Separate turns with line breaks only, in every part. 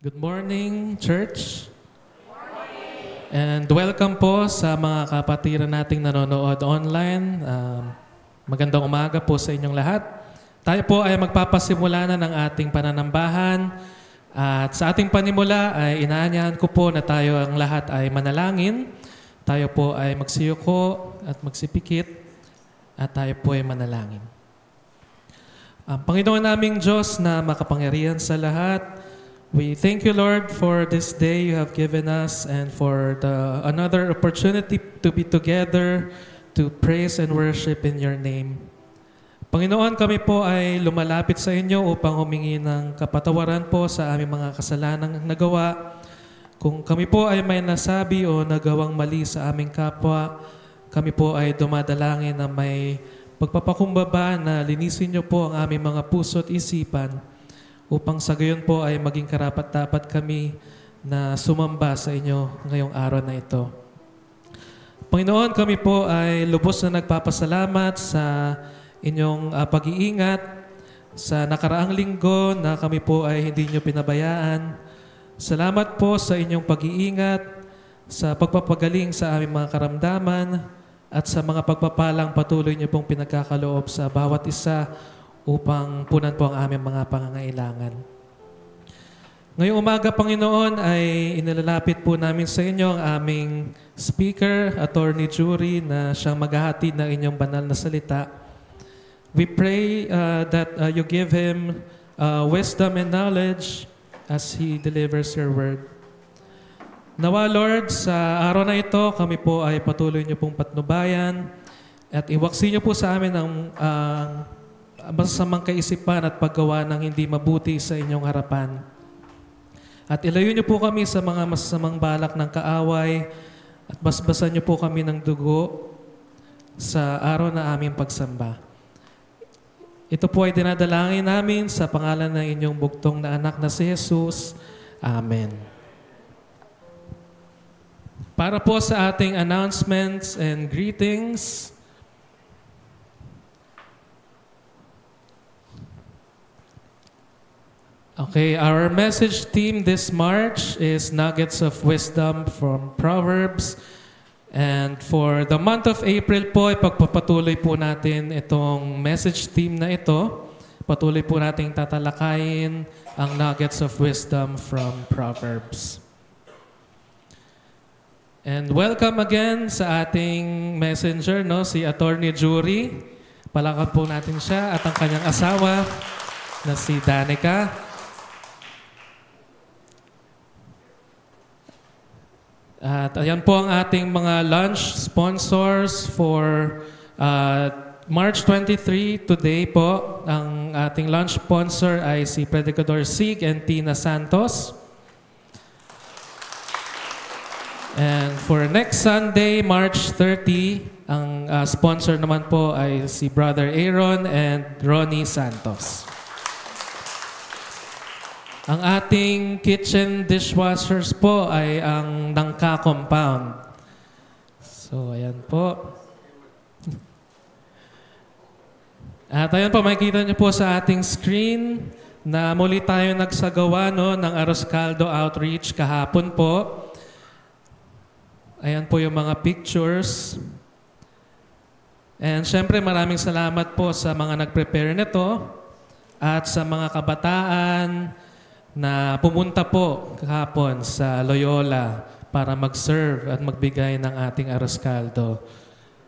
Good morning, church. And welcome po sa mga kapatiran nating nanonood online. Magandang umaga po sa inyong lahat. Tayo po ay magpapasimula na ng ating pananambahan. At sa ating panimula ay inaanyahan ko po na tayo ang lahat ay manalangin. Tayo po ay magsiyuko at magsipikit at tayo po ay manalangin. Panginoon naming Diyos na makapangyarihan sa lahat, we thank you, Lord, for this day you have given us and for another opportunity to be together to praise and worship in your name. Panginoon, kami po ay lumalapit sa inyo upang humingi ng kapatawaran po sa aming mga kasalanang nagawa. Kung kami po ay may nasabi o nagawang mali sa aming kapwa, kami po ay dumadalangin na may pagpapakumbaba na linisin niyo po ang aming mga puso at isipan upang sa gayon po ay maging karapat-dapat kami na sumamba sa inyo ngayong araw na ito. Panginoon, kami po ay lubos na nagpapasalamat sa inyong pag-iingat sa nakaraang linggo na kami po ay hindi nyo pinabayaan. Salamat po sa inyong pag-iingat, sa pagpapagaling sa aming mga karamdaman at sa mga pagpapalang patuloy nyo pong pinagkakaloob sa bawat isa upang punan po ang aming mga pangangailangan. Ngayong umaga, Panginoon, ay inilalapit po namin sa inyo ang aming speaker, Attorney Jury, na siyang maghahatid ng inyong banal na salita. We pray that you give him wisdom and knowledge as he delivers your word. Nawa, Lord, sa araw na ito, kami po ay patuloy niyo pong patnubayan at iwaksi niyo po sa amin ang masasamang kaisipan at paggawa ng hindi mabuti sa inyong harapan. At ilayo niyo po kami sa mga masasamang balak ng kaaway at basbasan niyo po kami ng dugo sa araw na aming pagsamba. Ito po ay dinadalangin namin sa pangalan ng inyong bugtong na anak na si Jesus. Amen. Para po sa ating announcements and greetings, okay, our message theme this March is Nuggets of Wisdom from Proverbs. And for the month of April po, ipagpapatuloy po natin itong message theme na ito. Patuloy po natin tatalakayin ang Nuggets of Wisdom from Proverbs. And welcome again sa ating messenger, si Attorney Jury. Palakad po natin siya at ang kanyang asawa na si Danica. At ayan po ang ating mga lunch sponsors for March 23. Today po, ang ating lunch sponsor ay si Predicador Sig and Tina Santos. And for next Sunday, March 30, ang sponsor naman po ay si Brother Aaron and Ronnie Santos. Ang ating kitchen dishwashers po ay ang Nangka Compound. So, ayan po. At ayan po, makikita niyo po sa ating screen na muli tayo nagsagawa ng Arroz Caldo Outreach kahapon po. Ayan po yung mga pictures. And syempre, maraming salamat po sa mga nag-prepare nito at sa mga kabataan na pumunta po kahapon sa Loyola para mag-serve at magbigay ng ating Arroz Caldo.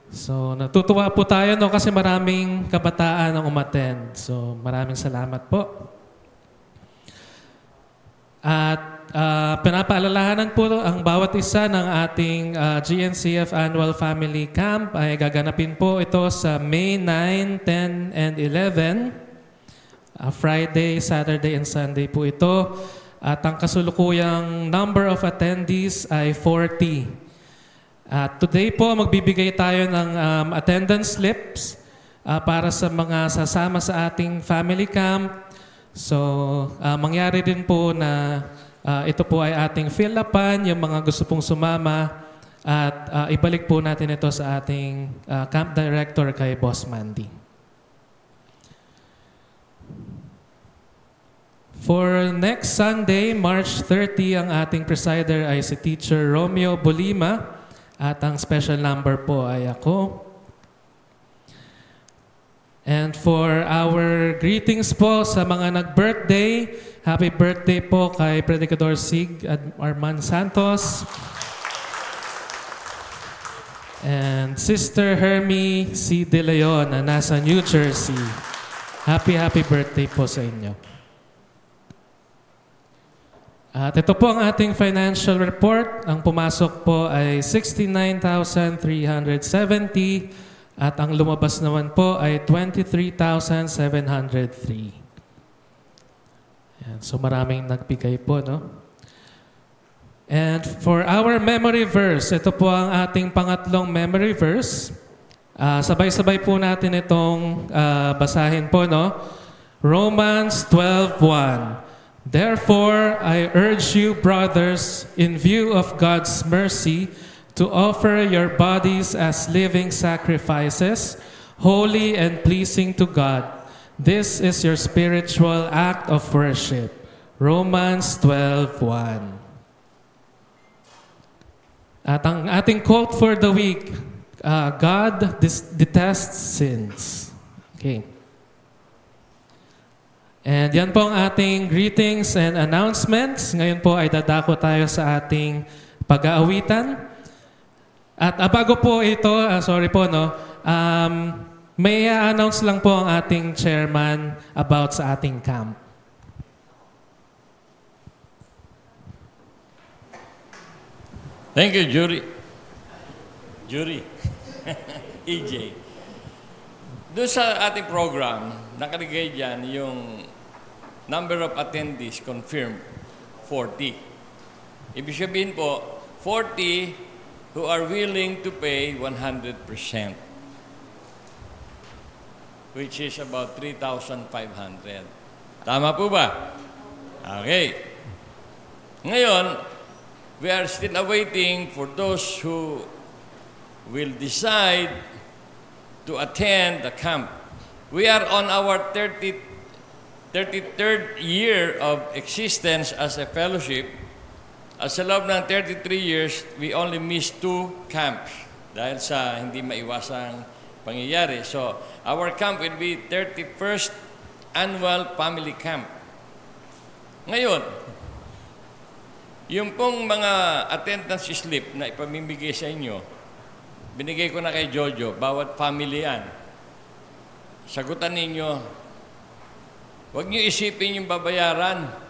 So, natutuwa po tayo kasi maraming kabataan ang umattend. So, maraming salamat po. At pinapaalalahanan po ang bawat isa ng ating GNCF Annual Family Camp ay gaganapin po ito sa May 9, 10, and 11. Friday, Saturday, and Sunday po ito. At ang kasulukuyang number of attendees ay 40. At today po, magbibigay tayo ng attendance slips para sa mga sasama sa ating family camp. So, mangyari din po na ito po ay ating fill-upan, yung mga gusto pong sumama. At ibalik po natin ito sa ating camp director kay Boss Mandy. For next Sunday, March 30, ang ating presider ay si Teacher Romeo Bolima at ang special number po ay ako. And for our greetings po sa mga nag-birthday, happy birthday po kay Predicador Sig Arman Santos. And Sister Hermie C. De Leon na nasa New Jersey. Happy birthday po sa inyo. At ito po ang ating financial report. Ang pumasok po ay 69,370 at ang lumabas naman po ay 23,703. Yan, so maraming nagbigay po, no? And for our memory verse, ito po ang ating pangatlong memory verse. Sabay-sabay po natin itong basahin po, no? Romans 12:1. Therefore, I urge you, brothers, in view of God's mercy, to offer your bodies as living sacrifices, holy and pleasing to God. This is your spiritual act of worship. Romans 12:1. At ang ating quote for the week, God detests sins. Okay. And yan po ang ating greetings and announcements. Ngayon po ay dadako tayo sa ating pag-aawitan. At bago po ito, sorry po, no, may announce lang po ang ating chairman about sa ating camp.
Thank you, Jury. EJ. Doon sa ating program, nakalagay dyan yung number of attendees confirmed, 40. Ibig sabihin po, 40 who are willing to pay 100%, which is about 3,500. Tama po ba? Okay. Ngayon, we are still awaiting for those who will decide to attend the camp. We are on our 33rd year of existence as a fellowship. At sa loob ng 33 years, we only missed 2 camps dahil sa hindi maiwasang pangyayari. So, our camp will be 31st Annual Family Camp. Ngayon, yung pong mga attendance slip na ipamimigay sa inyo, binigay ko na kay Jojo, bawat family yan. Sagutan ninyo, huwag niyo isipin yung babayaran.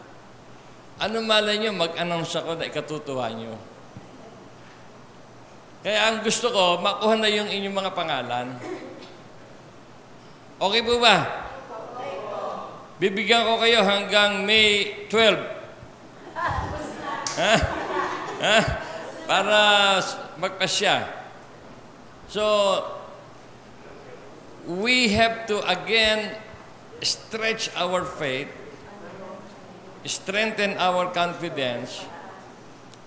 Ano malay niyo, mag-announce ako na ikatutuwa niyo. Kaya ang gusto ko, makuha na yung inyong mga pangalan. Okay po ba? Bibigyan ko kayo hanggang May 12. Para magpasya. So, we have to again stretch our faith, strengthen our confidence,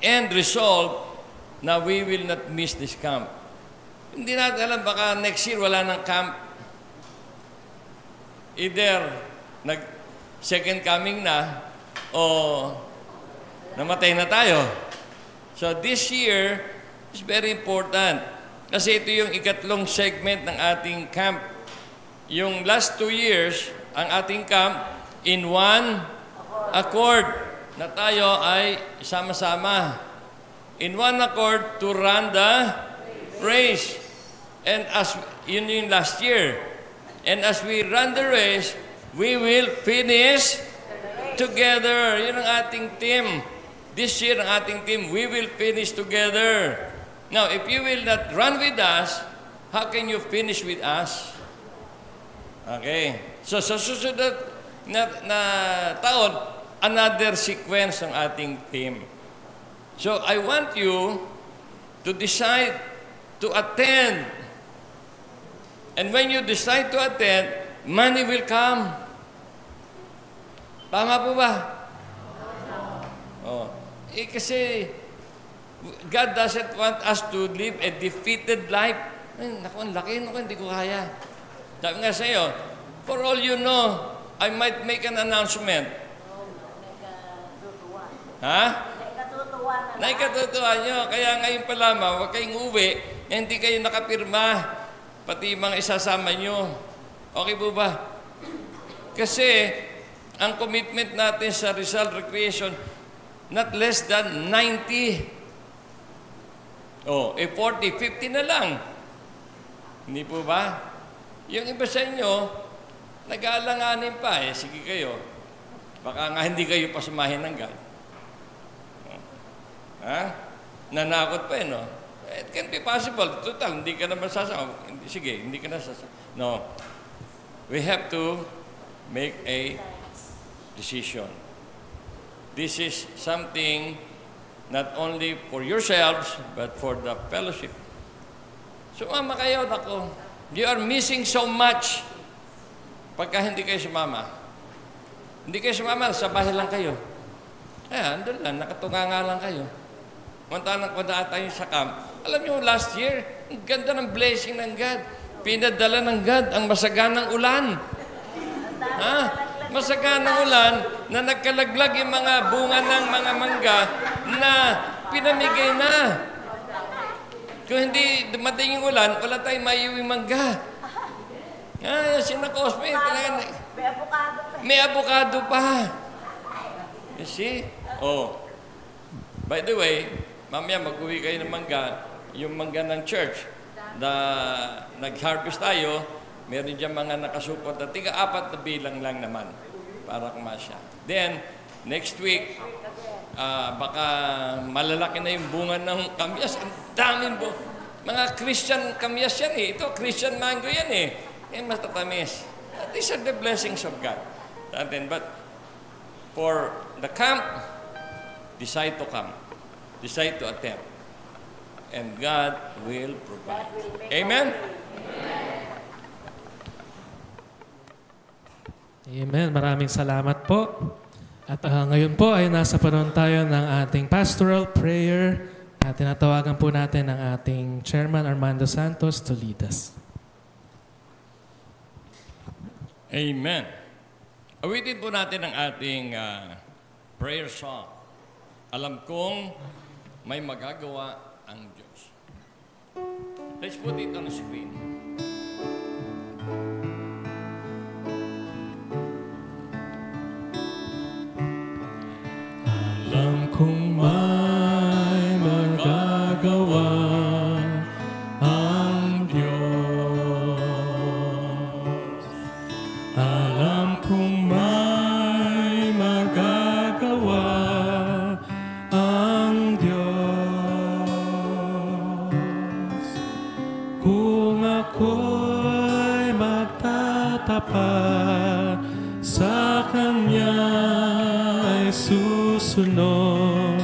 and resolve na we will not miss this camp. Hindi natin alam, baka next year wala ng camp. Either nag-second coming na o namatay na tayo. So this year is very important. Kasi ito yung ikatlong segment ng ating camp. Yung last 2 years, ang ating camp in one accord na tayo ay sama-sama. In one accord to run the race. And as yun yung last year. And as we run the race, we will finish together. Yun ang ating team. This year, ang ating team, we will finish together. Now, if you will not run with us, how can you finish with us? Okay. So, sa susunod na taon, another sequence ng ating team. So, I want you to decide to attend. And when you decide to attend, money will come. Tama po ba? Oh. Kasi God doesn't want us to live a defeated life. Ay, naku, ang laki, naku, hindi ko kaya. Sabi nga sa iyo, for all you know, I might make an announcement. Ha?
Katutuwa na lang.
Naikatutuwa nyo. Kaya ngayon pa lamang, huwag kayong uwi, hindi kayo nakapirma. Pati yung mga isasama nyo. Okay po ba? Kasi, ang commitment natin sa Rizal Recreation, not less than 90. 40, 50 na lang. Hindi po ba? Yung iba sa inyo, nag-aalanganin pa eh. Sige kayo. Baka nga hindi kayo pasamahin ng God. Ha? Nanakot pa eh, no? It can be possible. Total, hindi ka naman sasama. Sige, hindi ka na sasama. No. We have to make a decision. This is something not only for yourselves, but for the fellowship. Sumama kayo, nako. You are missing so much pagka hindi kayo sumama. Hindi kayo sumama, sa bahay lang kayo. Andun lang, nakatunganga lang kayo. Mantanang ko na tayo sa camp. Alam niyo, last year, ang ganda ng blessing ng God. Pinadala ng God ang masaganang ulan. Ha? Masaganang ulan na nagkalaglag yung mga bunga ng mga mangga na pinamigay na. Kung hindi dumating yung ulan, wala tayong maiuwing mangga. Sina Cosme, talaga.
May avocado pa.
May avocado pa. You see? By the way, mamaya mag-uwi kayo ng mangga. Yung mangga ng church na nag-harvest tayo, meron dyan mga nakasupot na 4 na bilang lang naman para kumasya. Then, next week, baka malalaki na yung bunga ng kamyas. Ang daming mga Christian kamyas yan eh. Ito, Christian mango yan eh. Matatamis. These are the blessings of God. But for the camp, decide to come. Decide to attend. And God will provide. Amen?
Amen. Maraming salamat po. At ngayon po ay nasa panahon tayo ng ating pastoral prayer. At tinatawagan po natin ang ating Chairman Armando Santos to lead us.
Amen. Awitin po natin ang ating prayer song. Alam kong may magagawa ang Diyos. Let's put it on the screen.
Alam kong may magagawa ang Diyos. Alam kong may magagawa ang Diyos. Kung ako'y magtatapat sa Kanya ay susunod,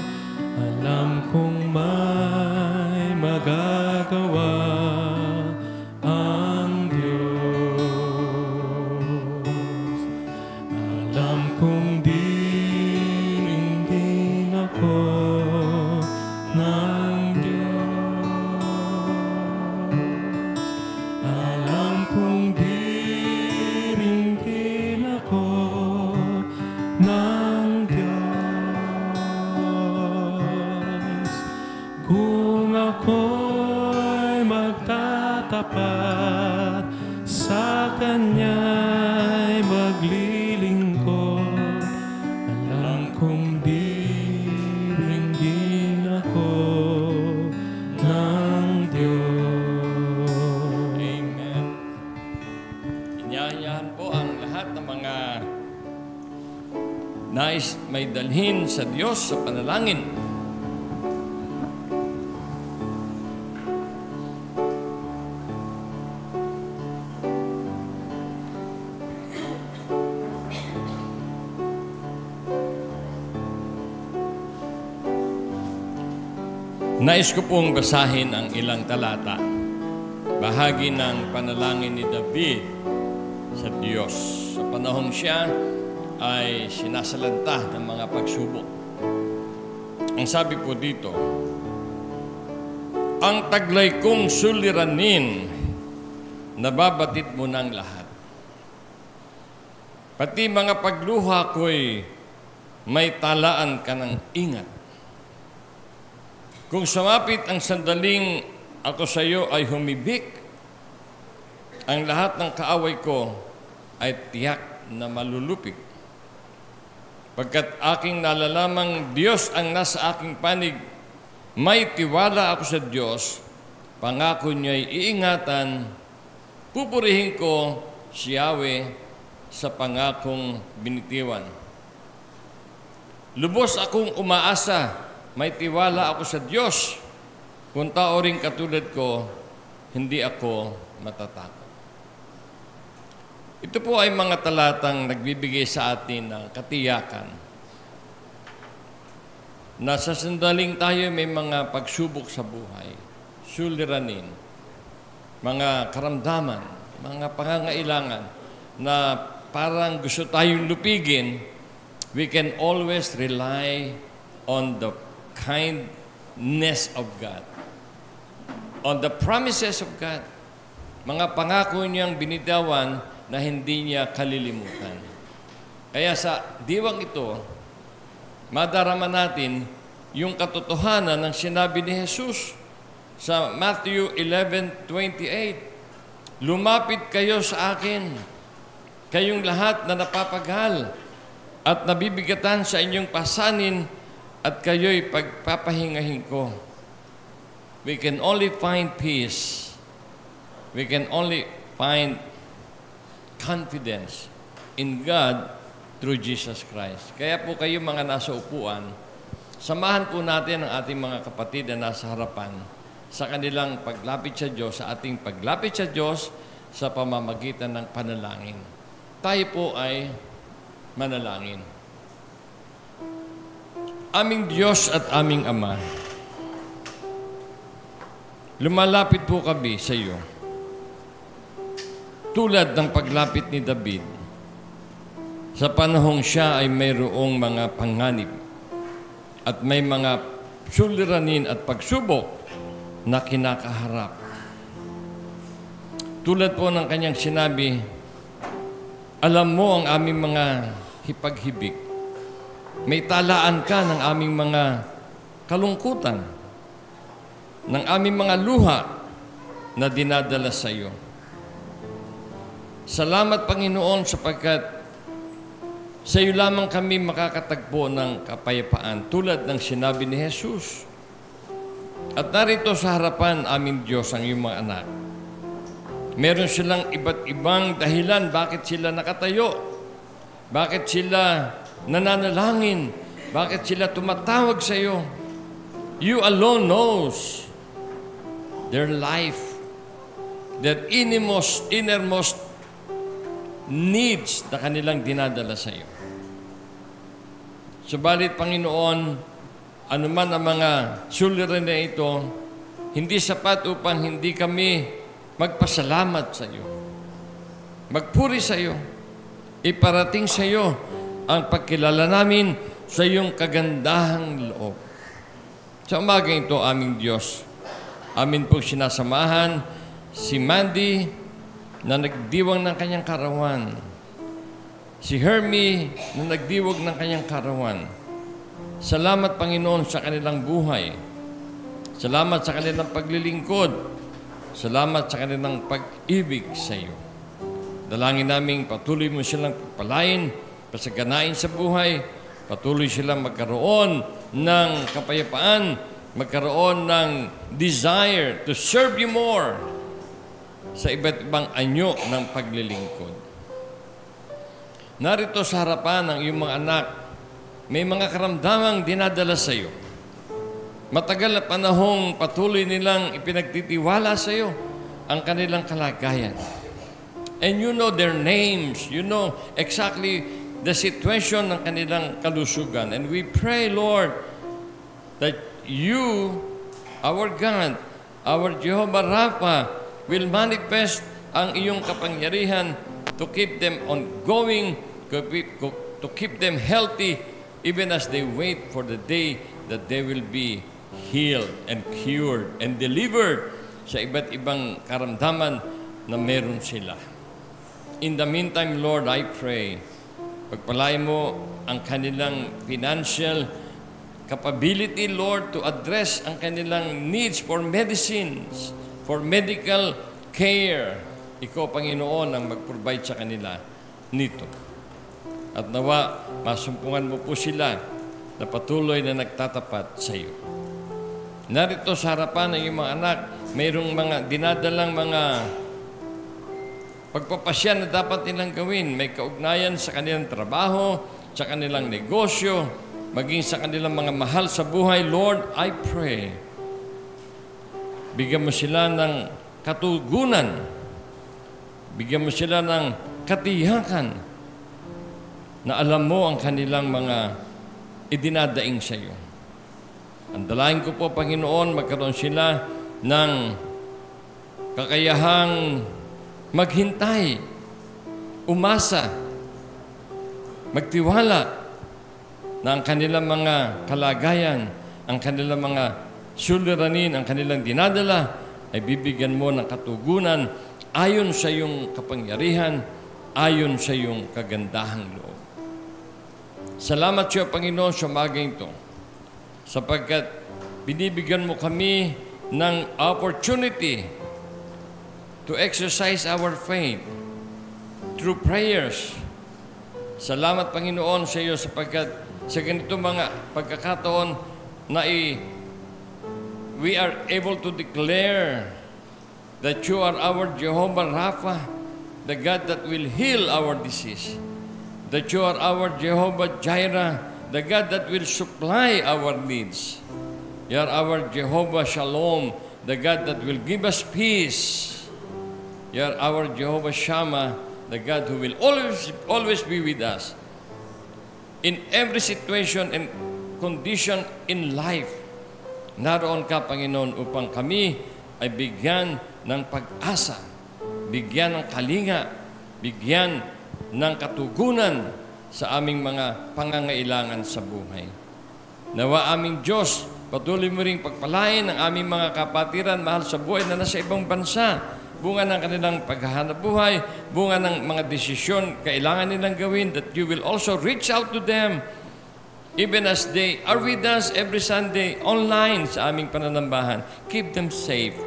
alam kong may magagawa ang Diyos. Alam kong diringgin ako ng Diyos. Alam kong diringgin ako ng Diyos. Kung ako'y magtatapat sa Kanya'y maglilingkod, alam kong diringgin ako ng Diyos.
Amen. Inyayahan po ang lahat ng mga nais may dalhin sa Diyos sa panalangin. Nais ko pong basahin ang ilang talata, bahagi ng panalangin ni David sa Diyos sa panahong siya ay sinasalanta ng mga pagsubok. Ang sabi po dito, ang taglay kong suliranin, nababatid mo ng lahat. Pati mga pagluha ko'y may talaan ka ng ingat. Kung sumapit ang sandaling ako sa iyo ay humibik, ang lahat ng kaaway ko ay tiyak na malulupig. Pagkat aking nalalamang Diyos ang nasa aking panig, may tiwala ako sa Diyos, pangako niya'y iingatan, pupurihin ko si Yahweh sa pangakong binitiwan. Lubos akong umaasa, may tiwala ako sa Diyos. Kung tao rin katulad ko, hindi ako matatakot. Ito po ay mga talatang nagbibigay sa atin ng katiyakan na sa sandaling tayo may mga pagsubok sa buhay, suliranin, mga karamdaman, mga pangangailangan na parang gusto tayong lupigin, we can always rely on the kindness of God, on the promises of God, mga pangako niyang binitawan na hindi niya kalilimutan. Kaya sa diwang ito, madarama natin yung katotohanan ng sinabi ni Jesus sa Matthew 11:28. Lumapit kayo sa akin, kayong lahat na napapagahal at nabibigatan sa inyong pasanin, at kayo'y pagpapahingahin ko. We can only find peace. We can only find confidence in God through Jesus Christ. Kaya po kayo mga nasa upuan, samahan po natin ang ating mga kapatid na nasa harapan sa kanilang paglapit sa Diyos, sa ating paglapit sa Diyos sa pamamagitan ng panalangin. Tayo po ay manalangin. Aming Diyos at aming Ama, lumalapit po kami sa iyo. Tulad ng paglapit ni David, sa panahong siya ay mayroong mga panganib at may mga suliranin at pagsubok na kinakaharap. Tulad po ng kanyang sinabi, alam mo ang aming mga hipaghibik. May talaan ka ng aming mga kalungkutan, ng aming mga luha na dinadala sa iyo. Salamat, Panginoon, sapagkat sa iyo lamang kami makakatagpo ng kapayapaan tulad ng sinabi ni Jesus. At narito sa harapan, aming Diyos, ang iyong mga anak. Meron silang iba't ibang dahilan bakit sila nakatayo, bakit sila nananalangin, bakit sila tumatawag sa iyo. You alone knows their life, their innermost needs na kanilang dinadala sa iyo. Subalit, Panginoon, anuman ang mga suliranin na ito, hindi sapat upang hindi kami magpasalamat sa iyo, magpuri sa iyo, iparating sa iyo ang pagkilala namin sa iyong kagandahang loob. Sa umagang ito, aming Diyos, amin pong sinasamahan si Mandy na nagdiwang ng kanyang karawan, si Hermie na nagdiwag ng kanyang karawan. Salamat, Panginoon, sa kanilang buhay. Salamat sa kanilang paglilingkod. Salamat sa kanilang pag-ibig sa iyo. Dalangin namin patuloy mo silang pagpalain, pasaganain sa buhay, patuloy silang magkaroon ng kapayapaan, magkaroon ng desire to serve you more sa iba't ibang anyo ng paglilingkod. Narito sa harapan ng iyong mga anak, may mga karamdamang dinadala sa iyo. Matagal na panahong patuloy nilang ipinagtitiwala sa iyo ang kanilang kalagayan. And you know their names. You know exactly the situation ng kanilang kalusugan. And we pray, Lord, that you, our God, our Jehovah Rapha, will manifest ang iyong kapangyarihan to keep them on going, to keep them healthy, even as they wait for the day that they will be healed and cured and delivered sa iba't ibang karamdaman na meron sila. In the meantime, Lord, I pray Pagpalain mo ang kanilang financial capability, Lord, to address ang kanilang needs for medicines, for medical care. Ikaw, Panginoon, ang mag-provide sa kanila nito. At nawa, masumpungan mo po sila na patuloy na nagtatapat sa iyo. Narito sa harapan ng iyong mga anak, mayroong mga dinadalang mga pagpapasya na dapat nilang gawin. May kaugnayan sa kanilang trabaho, sa kanilang negosyo, maging sa kanilang mga mahal sa buhay. Lord, I pray, bigyan mo sila ng katugunan, bigyan mo sila ng katiyakan na alam mo ang kanilang mga idinadaing sa iyo. Ang dalangin ko po, Panginoon, magkaroon sila ng kakayahang maghintay, umasa, magtiwala na ang kanilang mga kalagayan, ang kanilang mga suliranin, ang kanilang dinadala ay bibigyan mo ng katugunan ayon sa iyong kapangyarihan, ayon sa iyong kagandahang loob. Salamat sa iyo, Panginoon, sa umagang ito, sapagkat binibigyan mo kami ng opportunity to exercise our faith through prayers. Salamat, Panginoon, sa iyo sapagkat sa ganito mga pagkakataon na we are able to declare that you are our Jehovah Rapha, the God that will heal our disease. That you are our Jehovah Jireh, the God that will supply our needs. You are our Jehovah Shalom, the God that will give us peace. You are our Jehovah Shammah, the God who will always be with us. In every situation and condition in life, naroon ka, Panginoon, upang kami ay bigyan ng pag-asa, bigyan ng kalinga, bigyan ng katugunan sa aming mga pangangailangan sa buhay. Nawa aming Diyos, patuloy mo ring pagpalain ang aming mga kapatiran, mahal sa buhay na nasa ibang bansa, bunga ng kanilang paghahanap buhay, bunga ng mga desisyon kailangan nilang gawin, that you will also reach out to them even as they are with us every Sunday online sa aming pananambahan. Keep them safe,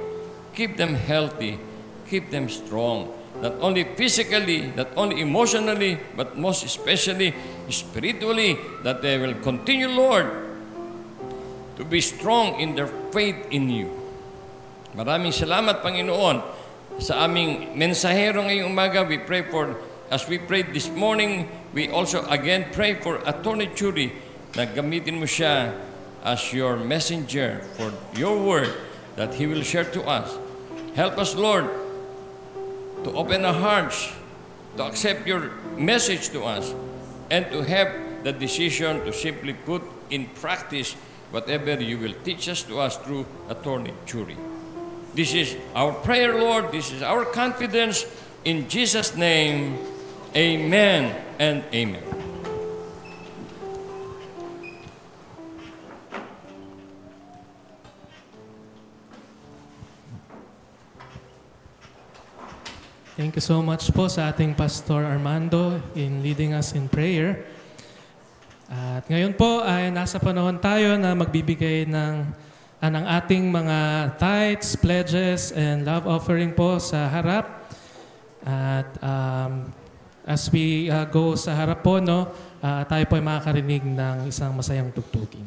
keep them healthy, keep them strong. Not only physically, not only emotionally, but most especially spiritually, that they will continue, Lord, to be strong in their faith in you. Maraming salamat, Panginoon, sa aming mensahero ngayong umaga. We pray for, as we prayed this morning, we also again pray for Attorney Churi, na gamitin mo siya as your messenger for your word that he will share to us. Help us, Lord, to open our hearts, to accept your message to us, and to have the decision to simply put in practice whatever you will teach us to us through Attorney Churi. This is our prayer, Lord. This is our confidence. In Jesus' name, amen and amen.
Thank you so much po sa ating Pastor Armando in leading us in prayer. At ngayon po ay nasa panahon tayo na magbibigay ng ating mga tithes, pledges, and love offering po sa harap. At as we go sa harap po, tayo po ay makakarinig ng isang masayang tugtugin.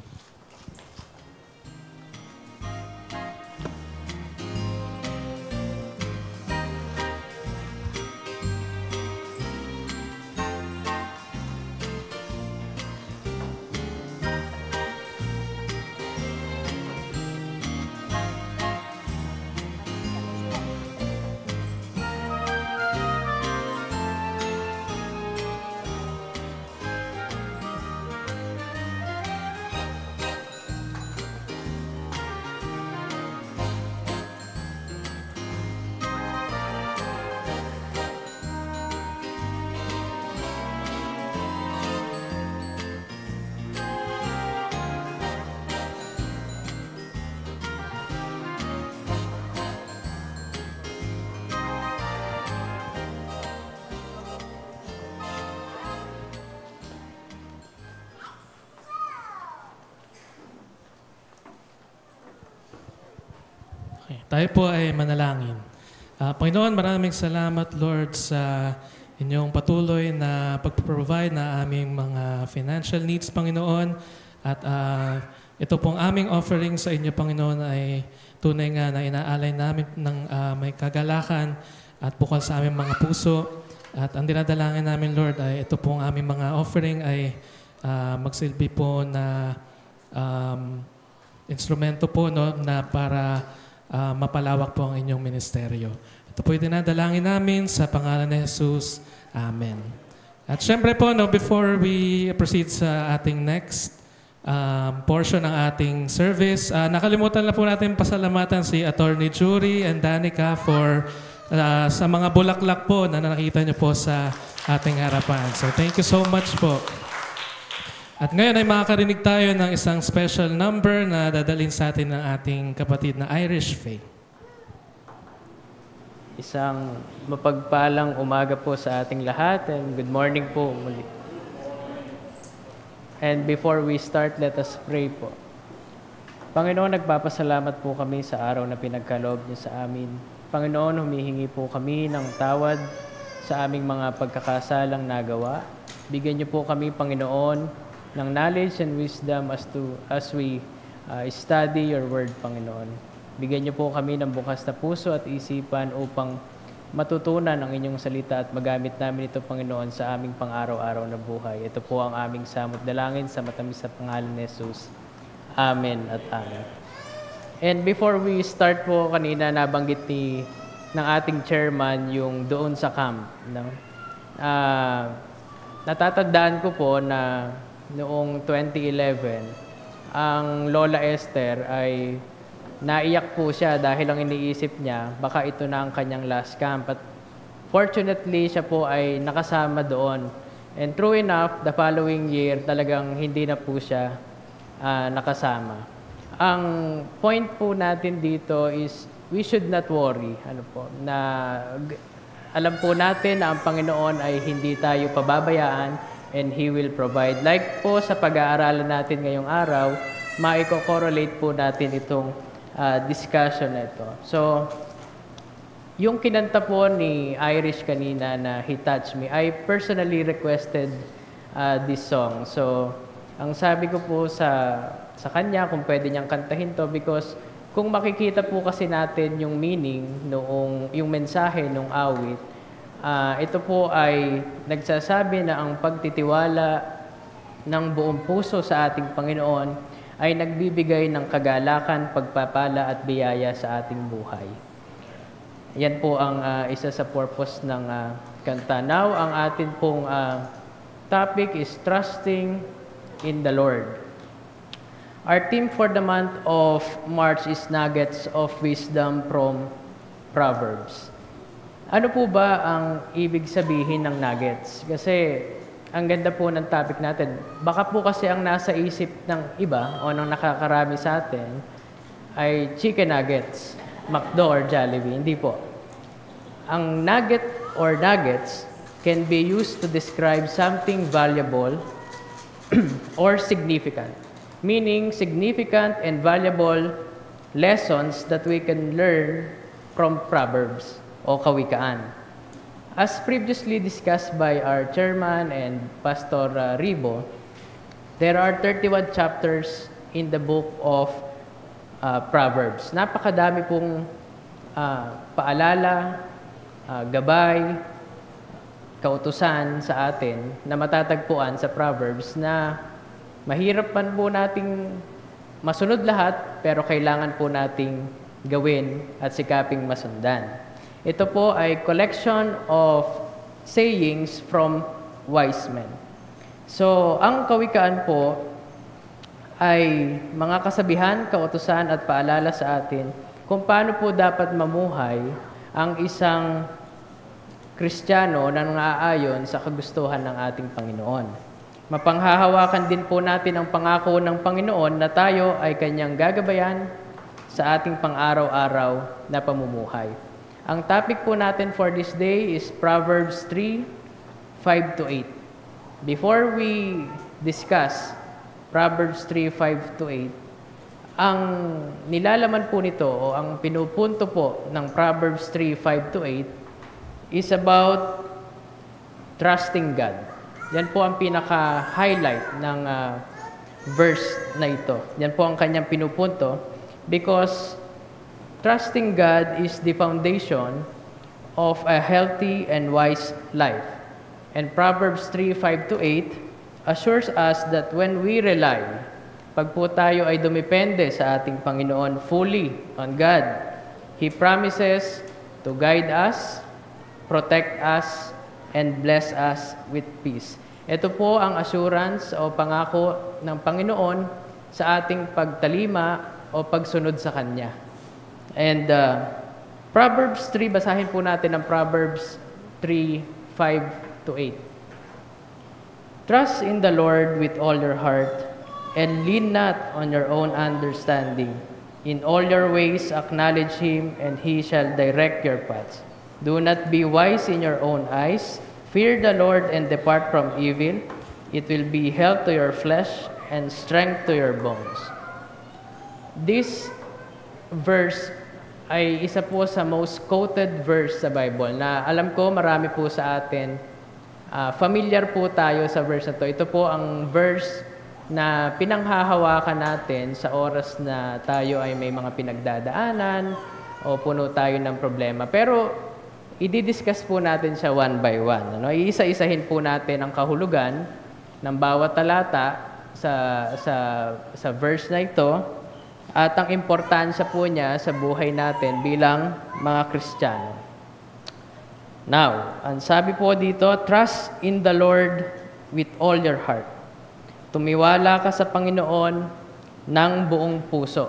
Tayo po ay manalangin. Panginoon, maraming salamat, Lord, sa inyong patuloy na pag-provide na aming mga financial needs, Panginoon. At ito pong aming offering sa inyo, Panginoon, ay tunay nga na inaalay namin ng may kagalakan at bukal sa aming mga puso. At ang dinadalangin namin, Lord, ay ito pong aming mga offering ay magsilbi po na instrumento po, no, na para mapalawak po ang inyong ministeryo. Ito po yung dinadalangin namin sa pangalan ni Jesus. Amen. At syempre po, no, before we proceed sa ating next portion ng ating service, nakalimutan na po natin pasalamatan si Attorney Jury and Danica for sa mga bulaklak po na nakita niyo po sa ating harapan. So thank you so much po. At ngayon ay makakarinig tayo ng isang special number na dadalhin sa atin ng ating kapatid na Irish Faith.
Isang mapagpalang umaga po sa ating lahat and good morning po muli. And before we start, let us pray po. Panginoon, nagpapasalamat po kami sa araw na pinagkaloob niyo sa amin. Panginoon, humihingi po kami ng tawad sa aming mga pagkakasalang nagawa. Bigyan niyo po kami, Panginoon, ng knowledge and wisdom as we study your word, Panginoon. Bigyan niyo po kami ng bukas na puso at isipan upang matutunan ang inyong salita at magamit namin ito, Panginoon, sa aming pang-araw-araw na buhay. Ito po ang aming samot dalangin sa matamis na pangalan ni Jesus. Amen at amen. And before we start po, kanina nabanggit ng ating chairman yung doon sa camp. No? Natatandaan ko po na noong 2011, ang Lola Esther ay naiyak po siya dahil ang iniisip niya, baka ito na ang kanyang last camp. At fortunately, siya po ay nakasama doon. And true enough, the following year, talagang hindi na po siya nakasama. Ang point po natin dito is we should not worry. Alam po natin na ang Panginoon ay hindi tayo pababayaan and He will provide. Like po sa pag-aaralan natin ngayong araw, maiko-correlate po natin itong discussion na ito. So, yung kinanta po ni Irish kanina na He Touched Me, I personally requested this song. So, ang sabi ko po sa kanya kung pwede niyang kantahin to because kung makikita po kasi natin yung meaning yung mensahe nung awit, ito po ay nagsasabi na ang pagtitiwala ng buong puso sa ating Panginoon ay nagbibigay ng kagalakan, pagpapala at biyaya sa ating buhay. Yan po ang isa sa purpose ng kanta. Now, ang atin pong topic is trusting in the Lord. Our theme for the month of March is Nuggets of Wisdom from Proverbs. Ano po ba ang ibig sabihin ng nuggets? Kasi ang ganda po ng topic natin. Baka po kasi ang nasa isip ng iba o ng nakakarami sa atin ay chicken nuggets, McDo or Jollibee. Hindi po. Ang nugget or nuggets can be used to describe something valuable or significant. Meaning significant and valuable lessons that we can learn from Proverbs o kawikaan. As previously discussed by our chairman and Pastor Ribo, there are 31 chapters in the book of Proverbs. Napakadami pong paalala, gabay, kautusan sa atin na matatagpuan sa Proverbs na mahirap man po nating masunod lahat, pero kailangan po nating gawin at sikaping masundan. Ito po ay collection of sayings from wise men. So, ang kawikaan po ay mga kasabihan, kautusan at paalala sa atin kung paano po dapat mamuhay ang isang Kristiyano na nangaayon sa kagustuhan ng ating Panginoon. Mapanghahawakan din po natin ang pangako ng Panginoon na tayo ay Kanyang gagabayan sa ating pang-araw-araw na pamumuhay. Ang topic po natin for this day is Proverbs 3:5-8. Before we discuss Proverbs 3:5-8, ang nilalaman po nito o ang pinupunto po ng Proverbs 3:5-8 is about trusting God. Yan po ang pinaka-highlight ng verse na ito. Yan po ang kanyang pinupunto because trusting God is the foundation of a healthy and wise life. And Proverbs 3:5-8 assures us that when we rely, pag po tayo ay dumepende sa ating Panginoon fully on God, He promises to guide us, protect us, and bless us with peace. Ito po ang assurance o pangako ng Panginoon sa ating pagtalima o pagsunod sa Kanya. And Proverbs 3, basahin po natin ang Proverbs 3:5-8. Trust in the Lord with all your heart, and lean not on your own understanding. In all your ways acknowledge Him, and He shall direct your paths. Do not be wise in your own eyes. Fear the Lord and depart from evil. It will be health to your flesh and strength to your bones. This verse ay isa po sa most quoted verse sa Bible na alam ko marami po sa atin familiar po tayo sa verse na to. Ito po ang verse na pinanghahawakan natin sa oras na tayo ay may mga pinagdadaanan o puno tayo ng problema. Pero i-discuss po natin siya one by one. Ano? Iisa-isahin po natin ang kahulugan ng bawat talata sa verse na ito at ang importansya po niya sa buhay natin bilang mga Kristiyano. Now, ang sabi po dito, trust in the Lord with all your heart. Tumiwala ka sa Panginoon ng buong puso.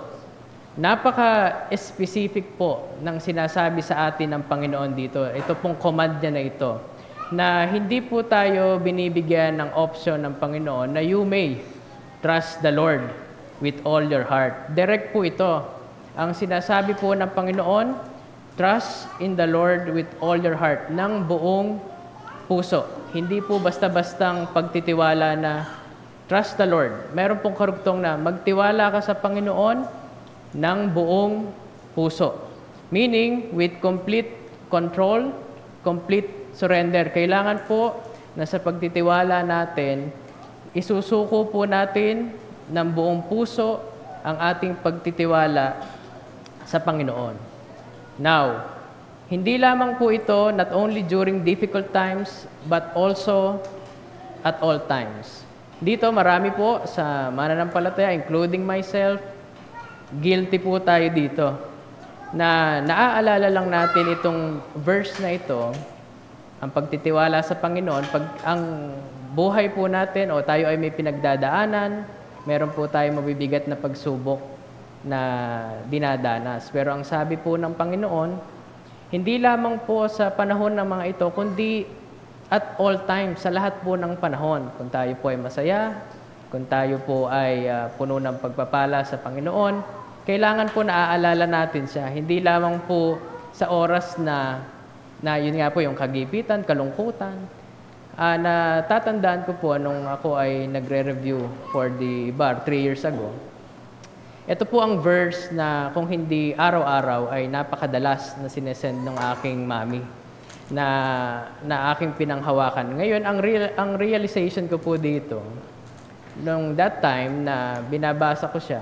Napaka-specific po ng sinasabi sa atin ng Panginoon dito. Ito pong command niya na ito. Na hindi po tayo binibigyan ng option ng Panginoon na you may trust the Lord with all your heart. Direct po ito. Ang sinasabi po ng Panginoon, trust in the Lord with all your heart, ng buong puso. Hindi po basta-bastang pagtitiwala na trust the Lord. Meron pong karugtong na magtiwala ka sa Panginoon ng buong puso. Meaning, with complete control, complete surrender. Kailangan po na sa pagtitiwala natin, isusuko po natin ng buong puso ang ating pagtitiwala sa Panginoon. Now, hindi lamang po ito not only during difficult times, but also at all times. Dito marami po sa mananampalataya, including myself, guilty po tayo dito. Na naaalala lang natin itong verse na ito, ang pagtitiwala sa Panginoon, pag ang buhay po natin o tayo ay may pinagdadaanan, meron po tayo mabibigat na pagsubok na dinadanas. Pero ang sabi po ng Panginoon, hindi lamang po sa panahon ng mga ito, kundi at all times, sa lahat po ng panahon. Kung tayo po ay masaya, kung tayo po ay puno ng pagpapala sa Panginoon, kailangan po naaalala natin siya. Hindi lamang po sa oras na yun nga po yung kagipitan, kalungkutan. Natatandaan ko po nung ako ay nagre-review for the bar 3 years ago. Ito po ang verse na kung hindi araw-araw ay napakadalas na sinesend ng aking mami na aking pinanghawakan. Ngayon, ang realization ko po dito, nung that time na binabasa ko siya,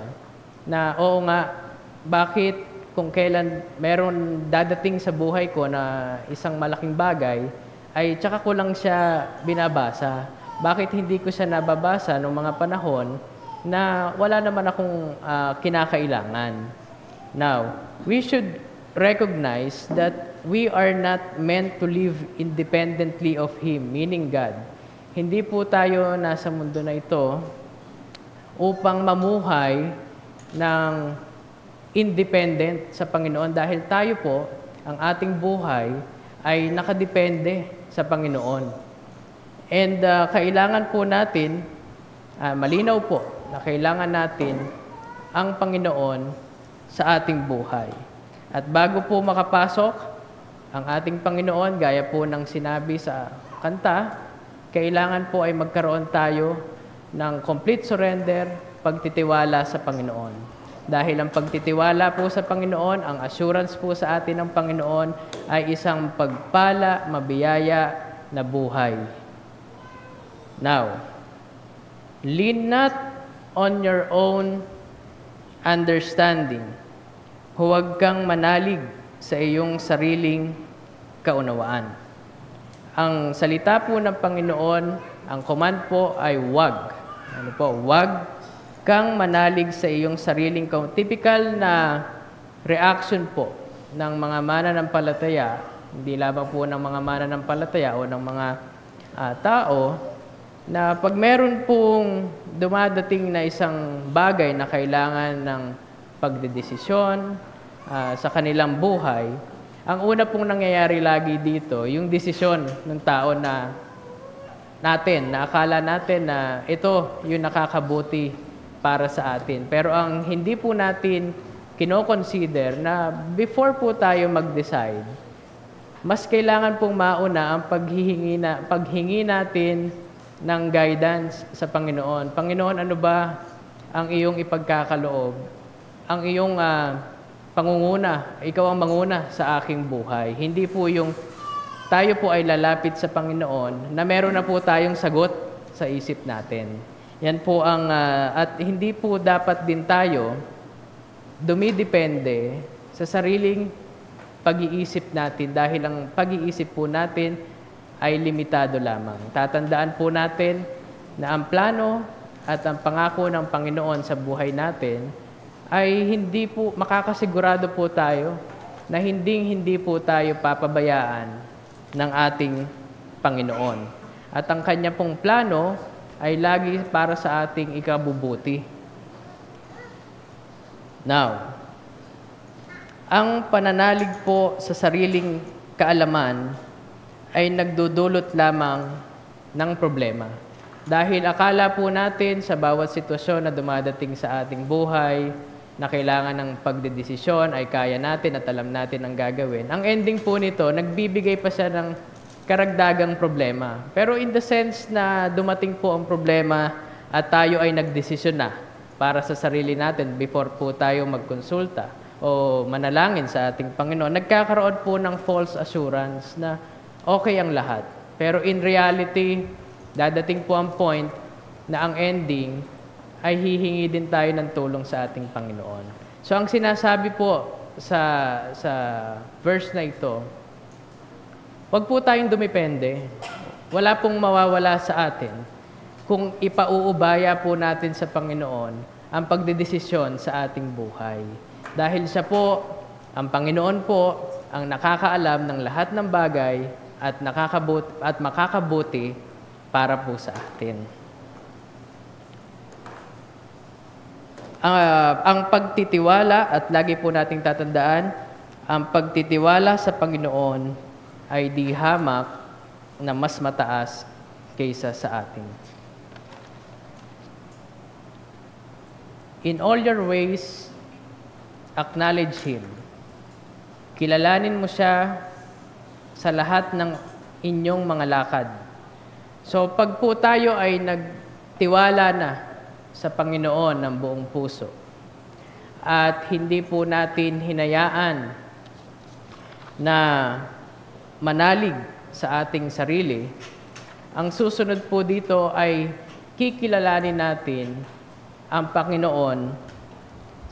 na oo nga, bakit kung kailan meron dadating sa buhay ko na isang malaking bagay, ay tsaka ko lang siya binabasa. Bakit hindi ko siya nababasa noong mga panahon na wala naman akong kinakailangan. Now, we should recognize that we are not meant to live independently of Him, meaning God. Hindi po tayo nasa mundo na ito upang mamuhay ng independent sa Panginoon dahil tayo po, ang ating buhay ay nakadepende sa Panginoon. And kailangan po natin, malinaw po, na kailangan natin ang Panginoon sa ating buhay. At bago po makapasok ang ating Panginoon, gaya po ng sinabi sa kanta, kailangan po ay magkaroon tayo ng complete surrender, pagtitiwala sa Panginoon. Dahil ang pagtitiwala po sa Panginoon, ang assurance po sa atin ng Panginoon ay isang pagpala, mabiyaya na buhay. Now, lean not on your own understanding. Huwag kang manalig sa iyong sariling kaunawaan. Ang salita po ng Panginoon, ang command po ay wag. Ano po? Wag kang manalig sa iyong sariling kaunawaan. Typical na reaction po ng mga mananampalataya, hindi lamang po ng mga mananampalataya o ng mga tao, na pag meron pong dumadating na isang bagay na kailangan ng pagdedesisyon sa kanilang buhay, ang una pong nangyayari lagi dito, yung desisyon ng tao na akala natin na ito yung nakakabuti para sa atin. Pero ang hindi po natin kino-consider na before po tayo mag-decide, mas kailangan pong mauna ang paghingi natin ng guidance sa Panginoon. Panginoon, ano ba ang iyong ipagkakaloob? Ang iyong pangunguna, ikaw ang manguna sa aking buhay. Hindi po yung tayo po ay lalapit sa Panginoon na meron na po tayong sagot sa isip natin. Yan po ang, at hindi po dapat din tayo dumidepende sa sariling pag-iisip natin dahil ang pag-iisip po natin ay limitado lamang. Tatandaan po natin na ang plano at ang pangako ng Panginoon sa buhay natin ay hindi po, makakasigurado po tayo na hindi po tayo papabayaan ng ating Panginoon. At ang kanya pong plano ay lagi para sa ating ikabubuti. Now, ang pananalig po sa sariling kaalaman ay nagdudulot lamang ng problema. Dahil akala po natin sa bawat sitwasyon na dumadating sa ating buhay, na kailangan ng pagdedesisyon ay kaya natin at alam natin ang gagawin. Ang ending po nito, nagbibigay pa siya ng karagdagang problema. Pero in the sense na dumating po ang problema at tayo ay nagdesisyon na para sa sarili natin before po tayo magkonsulta o manalangin sa ating Panginoon, nagkakaroon po ng false assurance na okay ang lahat. Pero in reality, dadating po ang point na ang ending ay hihingi din tayo ng tulong sa ating Panginoon. So ang sinasabi po sa verse na ito, wag po tayong dumipende. Wala pong mawawala sa atin kung ipauubaya po natin sa Panginoon ang pagdedesisyon sa ating buhay. Dahil siya po, ang Panginoon po, ang nakakaalam ng lahat ng bagay at makakabuti para po sa atin. Ang pagtitiwala, at lagi po nating tatandaan, ang pagtitiwala sa Panginoon ay di hamak na mas mataas kaysa sa atin. In all your ways, acknowledge Him. Kilalanin mo siya sa lahat ng inyong mga lakad. So pag po tayo ay nagtiwala na sa Panginoon ng buong puso at hindi po natin hinayaan na manalig sa ating sarili, ang susunod po dito ay kikilalanin natin ang Panginoon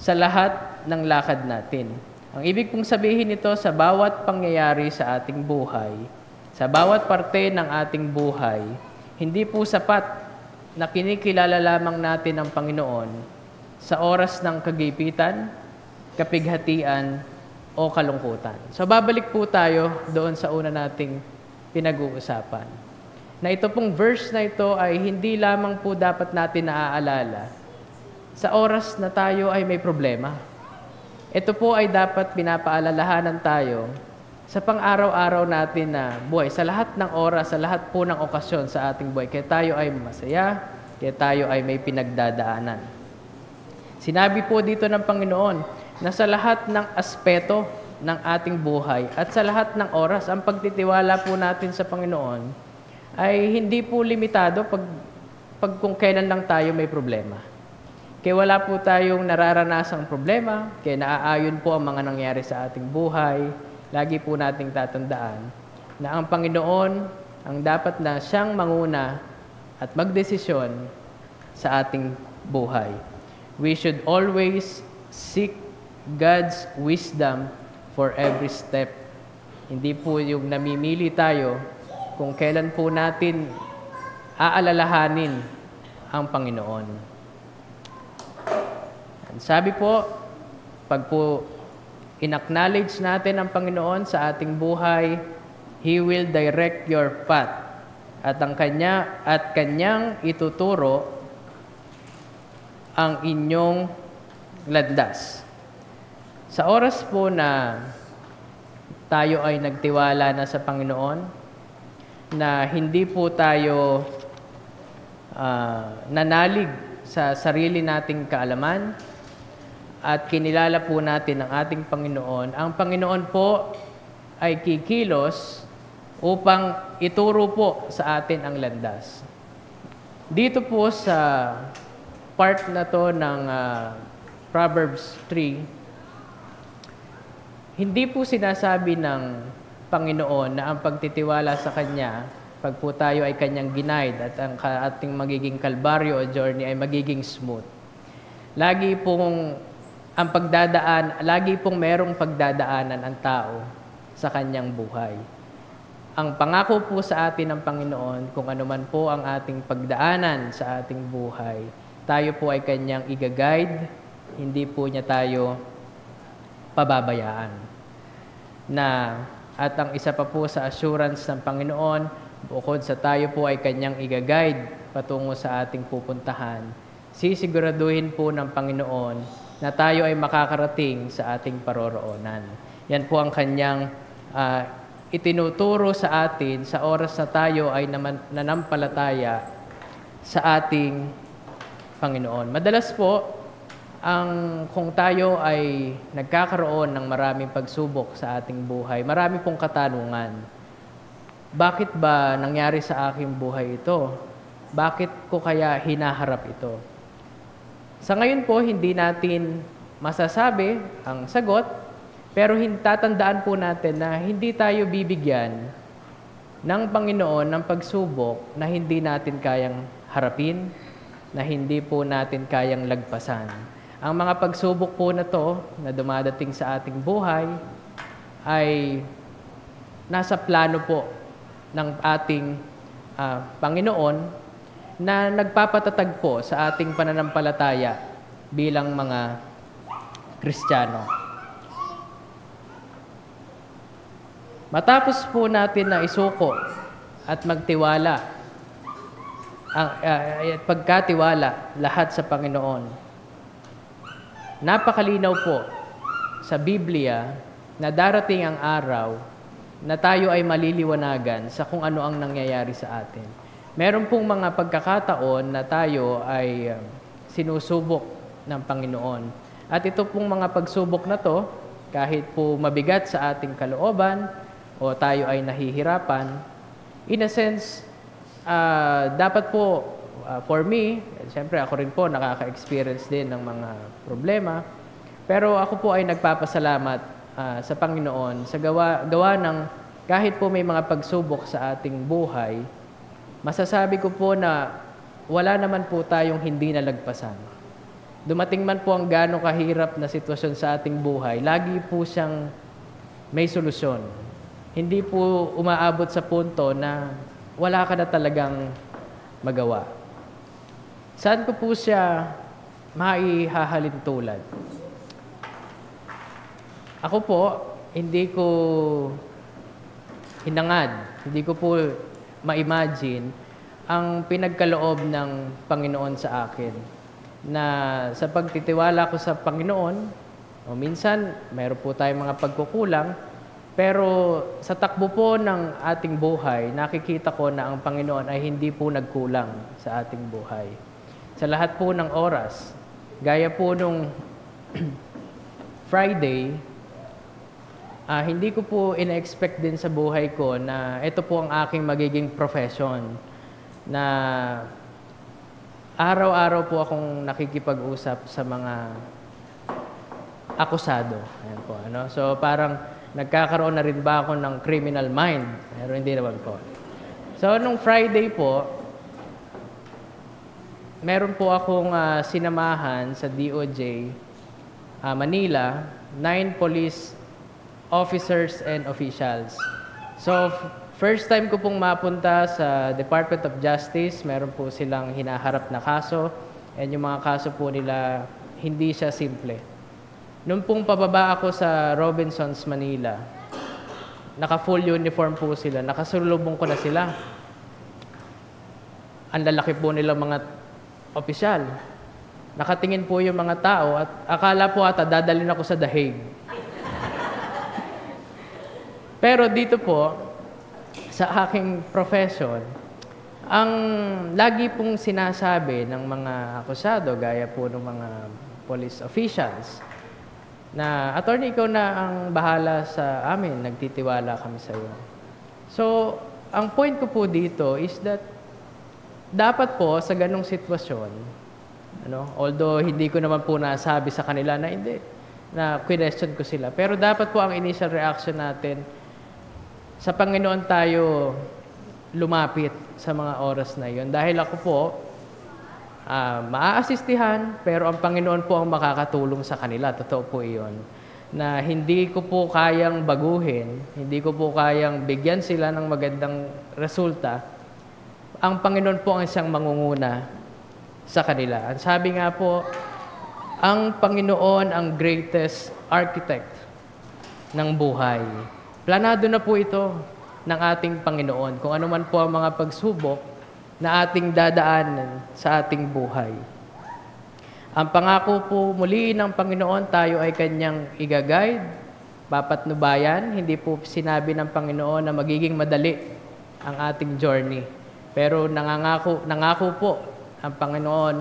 sa lahat ng lakad natin. Ang ibig pong sabihin nito, sa bawat pangyayari sa ating buhay, sa bawat parte ng ating buhay, hindi po sapat na kinikilala lamang natin ang Panginoon sa oras ng kagipitan, kapighatian, o kalungkutan. So babalik po tayo doon sa una nating pinag-uusapan. Na ito pong verse na ito ay hindi lamang po dapat natin naaalala sa oras na tayo ay may problema. Ito po ay dapat pinapaalalahanan tayo sa pang-araw-araw natin na buhay, sa lahat ng oras, sa lahat po ng okasyon sa ating buhay. Kaya tayo ay masaya, kaya tayo ay may pinagdadaanan. Sinabi po dito ng Panginoon na sa lahat ng aspeto ng ating buhay at sa lahat ng oras, ang pagtitiwala po natin sa Panginoon ay hindi po limitado pag kung kailan lang tayo may problema. Kaya wala po tayong nararanasang problema, kaya naaayon po ang mga nangyari sa ating buhay. Lagi po nating tatandaan na ang Panginoon ang dapat na siyang manguna at magdesisyon sa ating buhay. We should always seek God's wisdom for every step. Hindi po yung namimili tayo kung kailan po natin aalalahanin ang Panginoon. Sabi po, pag po in-acknowledge natin ang Panginoon sa ating buhay, He will direct your path at kanyang ituturo ang inyong landas. Sa oras po na tayo ay nagtiwala na sa Panginoon, na hindi po tayo nanalig sa sarili nating kaalaman, at kinilala po natin ang ating Panginoon, ang Panginoon po ay kikilos upang ituro po sa atin ang landas. Dito po sa part na to ng Proverbs 3, hindi po sinasabi ng Panginoon na ang pagtitiwala sa Kanya, pag po tayo ay Kanyang ginaid at ang ating magiging kalbaryo o journey ay magiging smooth. Lagi pong merong pagdadaanan ang tao sa kanyang buhay. Ang pangako po sa atin ng Panginoon, kung ano man po ang ating pagdaanan sa ating buhay, tayo po ay kanyang i-guide, hindi po niya tayo pababayaan. At ang isa pa po sa assurance ng Panginoon, bukod sa tayo po ay kanyang i-guide patungo sa ating pupuntahan, sisiguraduhin po ng Panginoon na tayo ay makakarating sa ating paroroonan. Yan po ang kanyang itinuturo sa atin sa oras na tayo ay nanampalataya sa ating Panginoon. Madalas po, kung tayo ay nagkakaroon ng maraming pagsubok sa ating buhay, marami pong katanungan. Bakit ba nangyari sa aking buhay ito? Bakit ko kaya hinaharap ito? Sa ngayon po, hindi natin masasabi ang sagot, pero tatandaan po natin na hindi tayo bibigyan ng Panginoon ng pagsubok na hindi natin kayang harapin, na hindi po natin kayang lagpasan. Ang mga pagsubok po na to na dumadating sa ating buhay ay nasa plano po ng ating Panginoon na nagpapatatag po sa ating pananampalataya bilang mga Kristiyano. Matapos po natin na isuko at magtiwala, pagkatiwala lahat sa Panginoon, napakalinaw po sa Biblia na darating ang araw na tayo ay maliliwanagan sa kung ano ang nangyayari sa atin. Meron pong mga pagkakataon na tayo ay sinusubok ng Panginoon. At ito pong mga pagsubok na to, kahit po mabigat sa ating kalooban o tayo ay nahihirapan, in a sense, dapat po, for me, siyempre ako rin po nakaka-experience din ng mga problema, pero ako po ay nagpapasalamat sa Panginoon sa gawa ng kahit po may mga pagsubok sa ating buhay, masasabi ko po na wala naman po tayong hindi nalagpasan. Dumating man po ang gaano kahirap na sitwasyon sa ating buhay, lagi po siyang may solusyon. Hindi po umaabot sa punto na wala ka na talagang magawa. Saan ko po siya maihahalin tulad? Ako po, hindi ko hinangad, hindi ko po ma-imagine ang pinagkaloob ng Panginoon sa akin. Na sa pagtitiwala ko sa Panginoon, o minsan, mayroon po tayong mga pagkukulang, pero sa takbo po ng ating buhay, nakikita ko na ang Panginoon ay hindi po nagkulang sa ating buhay. Sa lahat po ng oras, gaya po nung Friday, hindi ko po ina-expect din sa buhay ko na ito po ang aking magiging profession. Na araw-araw po akong nakikipag-usap sa mga akusado. Ayan po, ano? So parang nagkakaroon na rin ba ako ng criminal mind? Pero hindi naman po. So nung Friday po, meron po akong sinamahan sa DOJ Manila, 9 police officers and officials. So first time ko pong mapunta sa Department of Justice, meron po silang hinaharap na kaso, and yung mga kaso po nila, hindi siya simple. Noong pong pababa ako sa Robinsons, Manila, naka-full uniform po sila, nakasulubong ko na sila. Ang lalaki po nilang mga opisyal. Nakatingin po yung mga tao at akala po ata dadalhin ako sa The Hague. Pero dito po, sa aking profession, ang lagi pong sinasabi ng mga akusado, gaya po ng mga police officials, na, "Attorney, ikaw na ang bahala sa amin, nagtitiwala kami sa iyo." So, ang point ko po dito is that dapat po sa ganong sitwasyon, although hindi ko naman po nasabi sa kanila na hindi, na question ko sila, pero dapat po ang initial reaction natin, sa Panginoon tayo lumapit sa mga oras na iyon. Dahil ako po, maaasistihan, pero ang Panginoon po ang makakatulong sa kanila. Totoo po iyon. Na hindi ko po kayang baguhin, hindi ko po kayang bigyan sila ng magandang resulta. Ang Panginoon po ang siyang mangunguna sa kanila. Ang sabi nga po, ang Panginoon ang greatest architect ng buhay. Planado na po ito ng ating Panginoon, kung ano man po ang mga pagsubok na ating dadaanan sa ating buhay. Ang pangako po muli ng Panginoon, tayo ay Kanyang i-guide, papatnubayan. Hindi po sinabi ng Panginoon na magiging madali ang ating journey. Pero nangako po ang Panginoon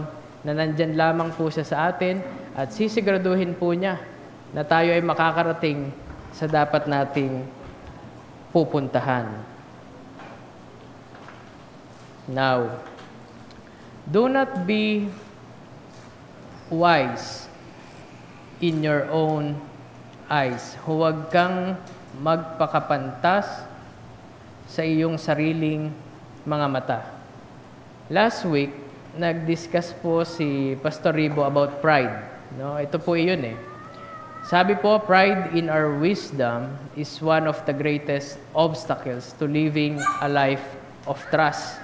na nandyan lamang po siya sa atin at sisiguraduhin po niya na tayo ay makakarating sa dapat nating pupuntahan. Now, do not be wise in your own eyes. Huwag kang magpakapantas sa iyong sariling mga mata. Last week, nag-discuss po si Pastor Ribo about pride. Ito po iyon eh. Sabi po, pride in our wisdom is one of the greatest obstacles to living a life of trust.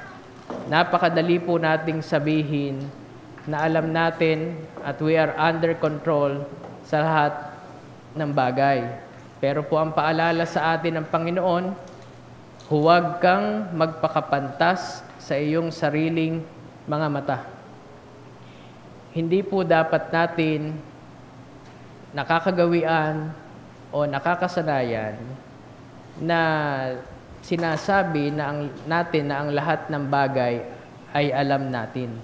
Napakadali po nating sabihin na alam natin at we are under control sa lahat ng bagay. Pero po ang paalala sa atin ng Panginoon, huwag kang magpakapantas sa iyong sariling mga mata. Hindi po dapat natin nakakagawian o nakakasanayan na sinasabi na ang lahat ng bagay ay alam natin.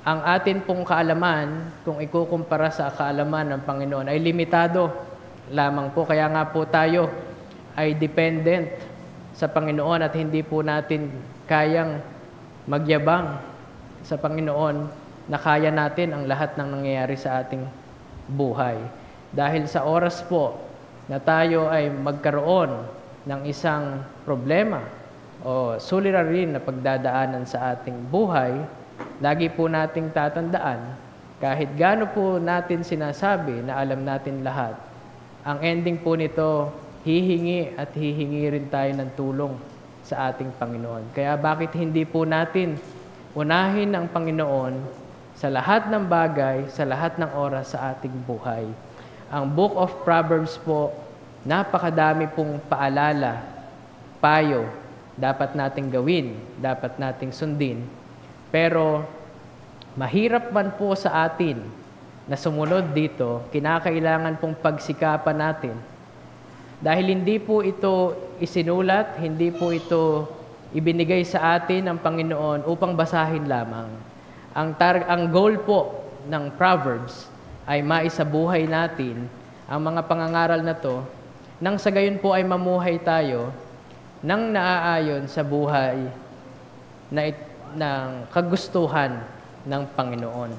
Ang atin pong kaalaman, kung ikukumpara sa kaalaman ng Panginoon, ay limitado lamang po. Kaya nga po tayo ay dependent sa Panginoon at hindi po natin kayang magyabang sa Panginoon na kaya natin ang lahat ng nangyayari sa ating buhay. Dahil sa oras po na tayo ay magkaroon ng isang problema o suliranin na pagdadaanan sa ating buhay, lagi po nating tatandaan, kahit gaano po natin sinasabi na alam natin lahat, ang ending po nito, hihingi at hihingi rin tayo ng tulong sa ating Panginoon. Kaya bakit hindi po natin unahin ang Panginoon sa lahat ng bagay, sa lahat ng oras sa ating buhay. Ang Book of Proverbs po, napakadami pong paalala, payo, dapat nating gawin, dapat nating sundin. Pero mahirap man po sa atin na sumunod dito, kinakailangan pong pagsikapan natin. Dahil hindi po ito isinulat, hindi po ito ibinigay sa atin ng Panginoon upang basahin lamang. Ang goal po ng Proverbs ay maisabuhay natin ang mga pangangaral na to nang sa gayon po ay mamuhay tayo nang naaayon sa buhay ng kagustuhan ng Panginoon.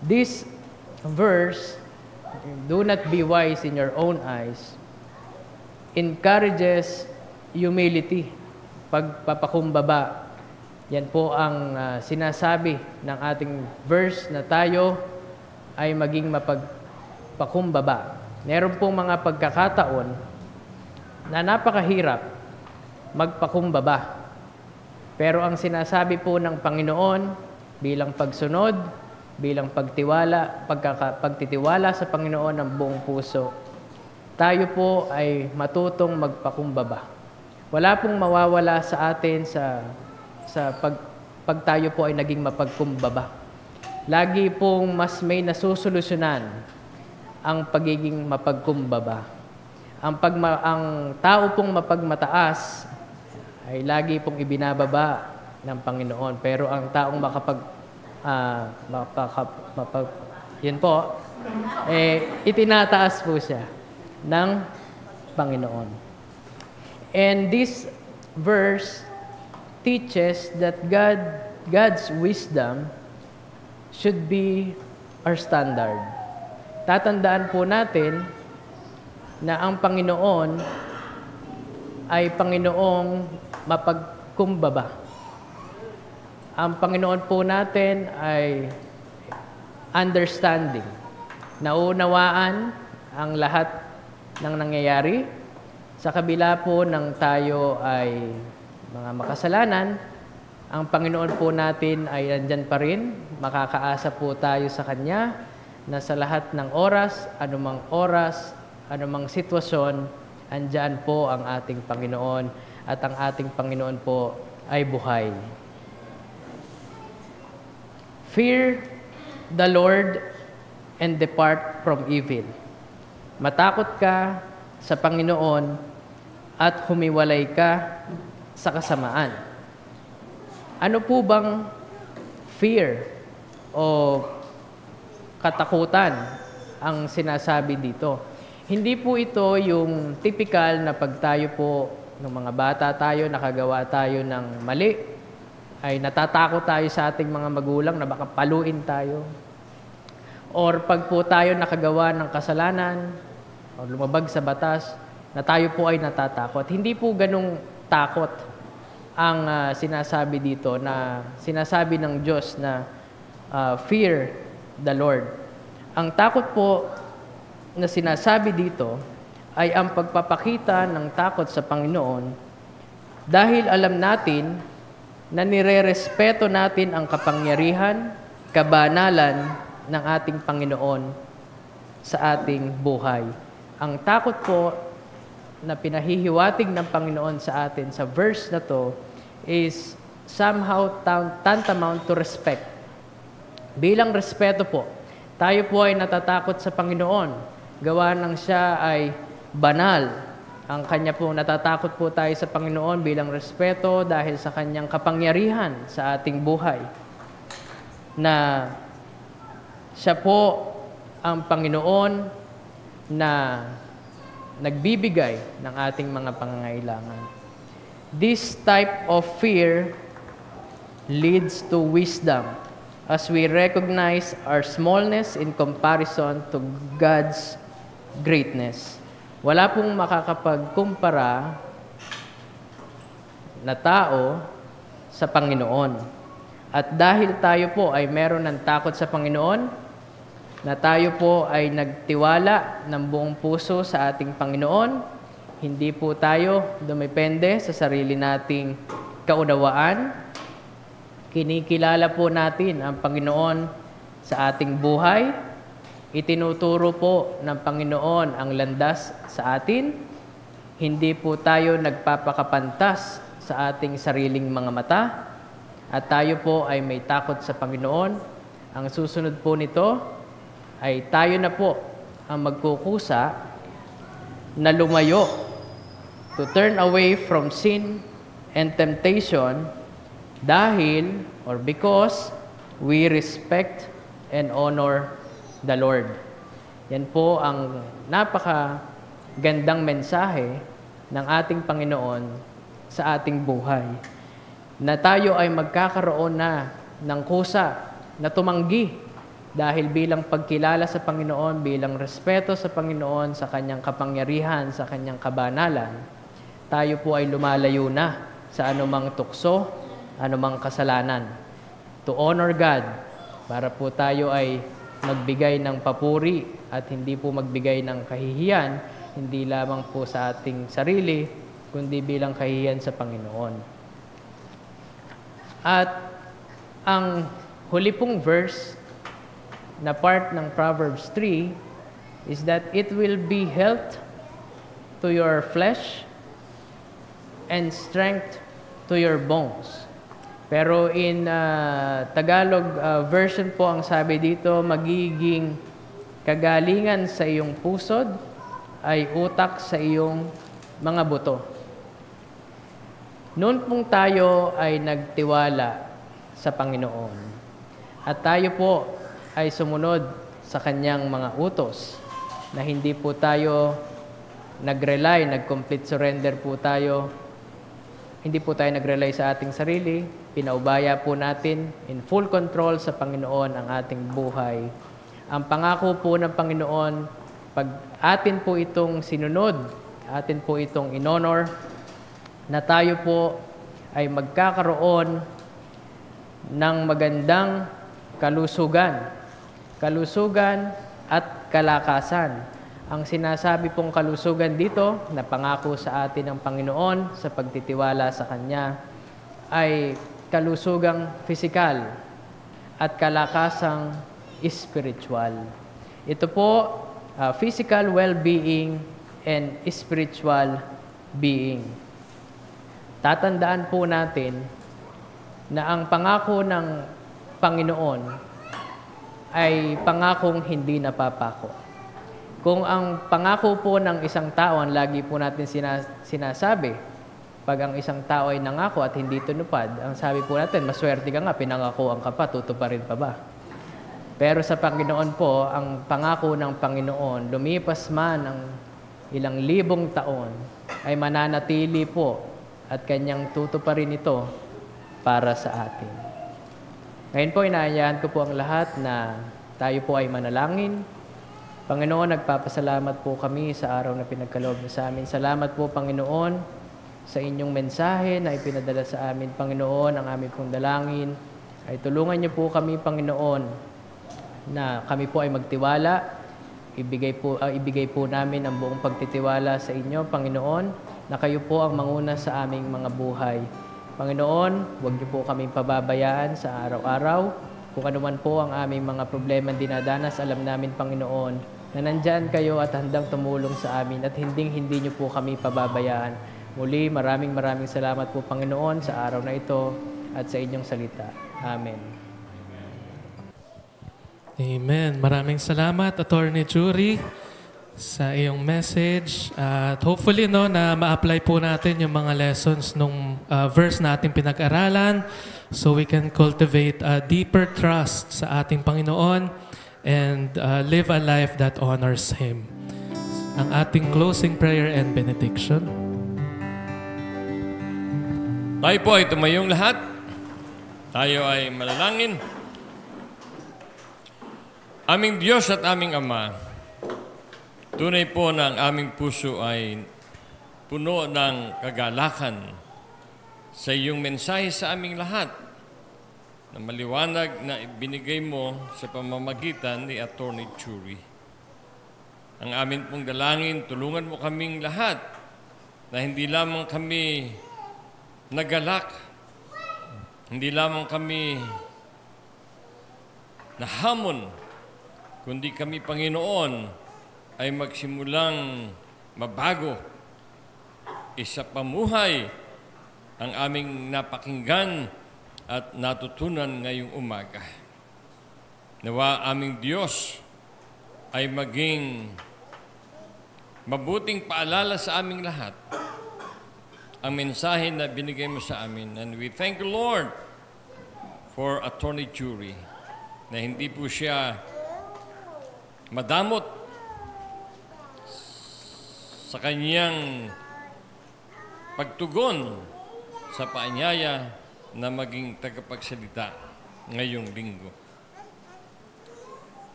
This verse, "Do not be wise in your own eyes," encourages humility, pagpapakumbaba. Yan po ang sinasabi ng ating verse na tayo ay maging mapagpakumbaba. Meron pong mga pagkakataon na napakahirap magpakumbaba. Pero ang sinasabi po ng Panginoon bilang pagsunod, bilang pagtitiwala sa Panginoon ng buong puso, tayo po ay matutong magpakumbaba. Wala pong mawawala sa atin pag tayo po ay naging mapagkumbaba. Lagi pong mas may nasusolusyonan ang pagiging mapagkumbaba. Ang tao pong mapagmataas ay lagi pong ibinababa ng Panginoon. Pero ang taong yun po, itinataas po siya ng Panginoon. And this verse teaches that God's wisdom should be our standard. Tatandaan po natin na ang Panginoon ay Panginoong mapagkumbaba. Ang Panginoon po natin ay understanding. Naunawaan ang lahat ng nangyayari. Sa kabila po ng tayo ay mga makasalanan, ang Panginoon po natin ay nandyan pa rin. Makakaasa po tayo sa Kanya na sa lahat ng oras, anumang sitwasyon, andyan po ang ating Panginoon at ang ating Panginoon po ay buhay. Fear the Lord and depart from evil. Matakot ka sa Panginoon at humiwalay ka sa kasamaan. Ano po bang fear o katakutan ang sinasabi dito? Hindi po ito yung typical na pag tayo po, ng mga bata tayo, nakagawa tayo ng mali, ay natatakot tayo sa ating mga magulang na baka paluin tayo. Or pag po tayo nakagawa ng kasalanan, o lumabag sa batas, na tayo po ay natatakot. Hindi po ganung takot ang sinasabi dito, na sinasabi ng Diyos na fear the Lord. Ang takot po na sinasabi dito ay ang pagpapakita ng takot sa Panginoon dahil alam natin na nirerespeto natin ang kapangyarihan, kabanalan ng ating Panginoon sa ating buhay. Ang takot po na pinahihiwatig ng Panginoon sa atin sa verse na to is somehow tantamount to respect. Bilang respeto po, tayo po ay natatakot sa Panginoon. Gawa ng siya ay banal. Ang kanya po, natatakot po tayo sa Panginoon bilang respeto dahil sa kanyang kapangyarihan sa ating buhay. Na siya po ang Panginoon na nagbibigay ng ating mga pangangailangan. This type of fear leads to wisdom as we recognize our smallness in comparison to God's greatness. Wala pong makakapagkumpara na tao sa Panginoon. At dahil tayo po ay meron ng takot sa Panginoon, na tayo po ay nagtiwala ng buong puso sa ating Panginoon, hindi po tayo dumepende sa sarili nating kaunawaan. Kinikilala po natin ang Panginoon sa ating buhay. Itinuturo po ng Panginoon ang landas sa atin. Hindi po tayo nagpapakapantas sa ating sariling mga mata. At tayo po ay may takot sa Panginoon. Ang susunod po nito ay tayo na po ang magkukusa na lumayo, to turn away from sin and temptation dahil or because we respect and honor the Lord. Yan po ang napakagandang mensahe ng ating Panginoon sa ating buhay. Na tayo ay magkakaroon na ng kusa na tumanggi dahil bilang pagkilala sa Panginoon, bilang respeto sa Panginoon, sa Kanyang kapangyarihan, sa Kanyang kabanalan, tayo po ay lumalayo na sa anumang tukso, anumang kasalanan. To honor God, para po tayo ay magbigay ng papuri at hindi po magbigay ng kahihiyan, hindi lamang po sa ating sarili, kundi bilang kahihiyan sa Panginoon. At ang huli pong verse na part ng Proverbs 3 is that it will be health to your flesh and strength to your bones. Pero in Tagalog version po, ang sabi dito, magiging kagalingan sa iyong pusod ay utak sa iyong mga buto. Noon pong tayo ay nagtiwala sa Panginoon at tayo po ay sumunod sa Kanyang mga utos, na hindi po tayo nag-rely, nag-complete surrender po tayo, hindi po tayo nag-rely sa ating sarili, pinaubaya po natin in full control sa Panginoon ang ating buhay. Ang pangako po ng Panginoon, pag atin po itong sinunod, atin po itong in-honor, na tayo po ay magkakaroon ng magandang kalusugan at kalakasan. Ang sinasabi pong kalusugan dito, na pangako sa atin ng Panginoon sa pagtitiwala sa Kanya, ay kalusugang pisikal at kalakasang spiritual. Ito po, physical well-being and spiritual being. Tatandaan po natin na ang pangako ng Panginoon ay pangakong hindi napapako. Kung ang pangako po ng isang tao, ang lagi po natin sinasabi, pag ang isang tao ay nangako at hindi tunupad, ang sabi po natin, maswerte ka nga, pinangakoan ka pa, tutuparin pa ba? Pero sa Panginoon po, ang pangako ng Panginoon, lumipas man ang ilang libong taon, ay mananatili po at Kanyang tutuparin ito para sa atin. Ngayon po, inaayahan ko po ang lahat na tayo po ay manalangin. Panginoon, nagpapasalamat po kami sa araw na pinagkaloob mo sa amin. Salamat po, Panginoon, sa inyong mensahe na ipinadala sa amin. Panginoon, ang aming pong dalangin ay tulungan niyo po kami, Panginoon, na kami po ay magtiwala. Ibigay po namin ang buong pagtitiwala sa inyo, Panginoon, na kayo po ang manguna sa aming mga buhay. Panginoon, huwag niyo po kaming pababayaan sa araw-araw. Kung ano man po ang aming mga problema dinadanas, alam namin, Panginoon, na nandyan kayo at handang tumulong sa amin at hindi niyo po kami pababayaan. Muli, maraming salamat po, Panginoon, sa araw na ito at sa inyong salita. Amen.
Amen. Maraming salamat, Attorney Jury, sa iyong message. At hopefully, na ma-apply po natin yung mga lessons nung verse na ating pinag-aralan so we can cultivate a deeper trust sa ating Panginoon and live a life that honors Him. Ang ating closing prayer and benediction.
Tayo po ay tumayong lahat. Tayo ay manalangin. Aming Diyos at aming Ama, tunay po na ang aming puso ay puno ng kagalakan sa iyong mensahe sa aming lahat na maliwanag na ibinigay mo sa pamamagitan ni Attorney Jury. Ang amin pong dalangin, tulungan mo kaming lahat na hindi lamang kami nagalak, hindi lamang kami nahamon, kundi kami, Panginoon, ay magsimulang mabago. Isa pamuhay ang aming napakinggan at natutunan ngayong umaga. Nawa aming Diyos ay maging mabuting paalala sa aming lahat ang mensahe na binigay mo sa amin. And we thank you, Lord, for Attorney Jury, na hindi po siya madamot sa kanyang pagtugon sa paanyaya na maging tagapagsalita ngayong linggo.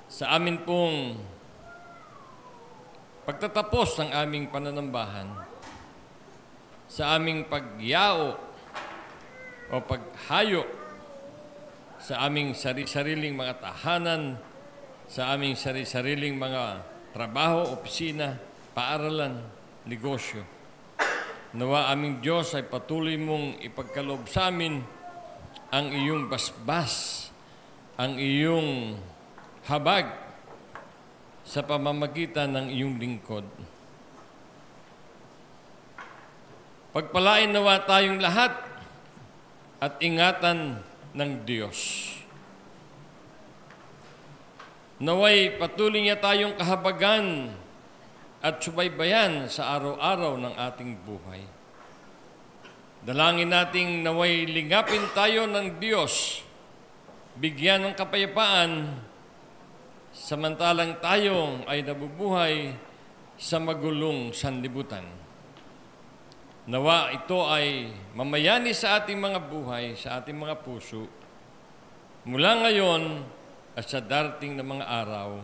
Sa amin pong pagtatapos ng aming pananambahan, sa aming pagyao o paghayo sa aming sariling mga tahanan, sa aming sariling mga trabaho, opisina, paaralan, negosyo. Nawa aming Diyos ay patuloy mong ipagkaloob sa amin ang iyong basbas, ang iyong habag sa pamamagitan ng iyong lingkod. Pagpalain nawa tayong lahat at ingatan ng Diyos. Naway patuloy niya tayong kahabagan at subaybayan sa araw-araw ng ating buhay. Dalangin nating naway lingapin tayo ng Diyos, bigyan ng kapayapaan, samantalang tayo ay nabubuhay sa magulong sanlibutan. Nawa ito ay mamayani sa ating mga buhay, sa ating mga puso, mula ngayon at sa darating na mga araw,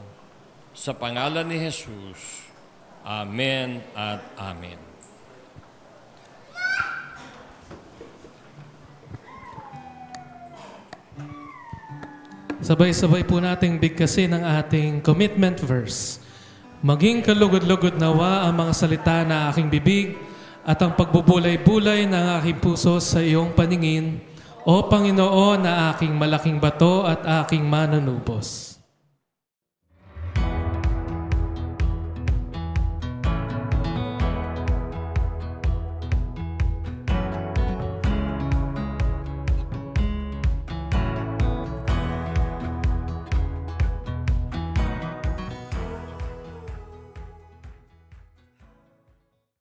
sa pangalan ni Jesus. Amen at Amen.
Sabay-sabay po nating bigkasin ang ating commitment verse. Maging kalugod-lugod nawa ang mga salita na aking bibig at ang pagbubulay-bulay ng aking puso sa iyong paningin, O Panginoon na aking malaking bato at aking manunubos.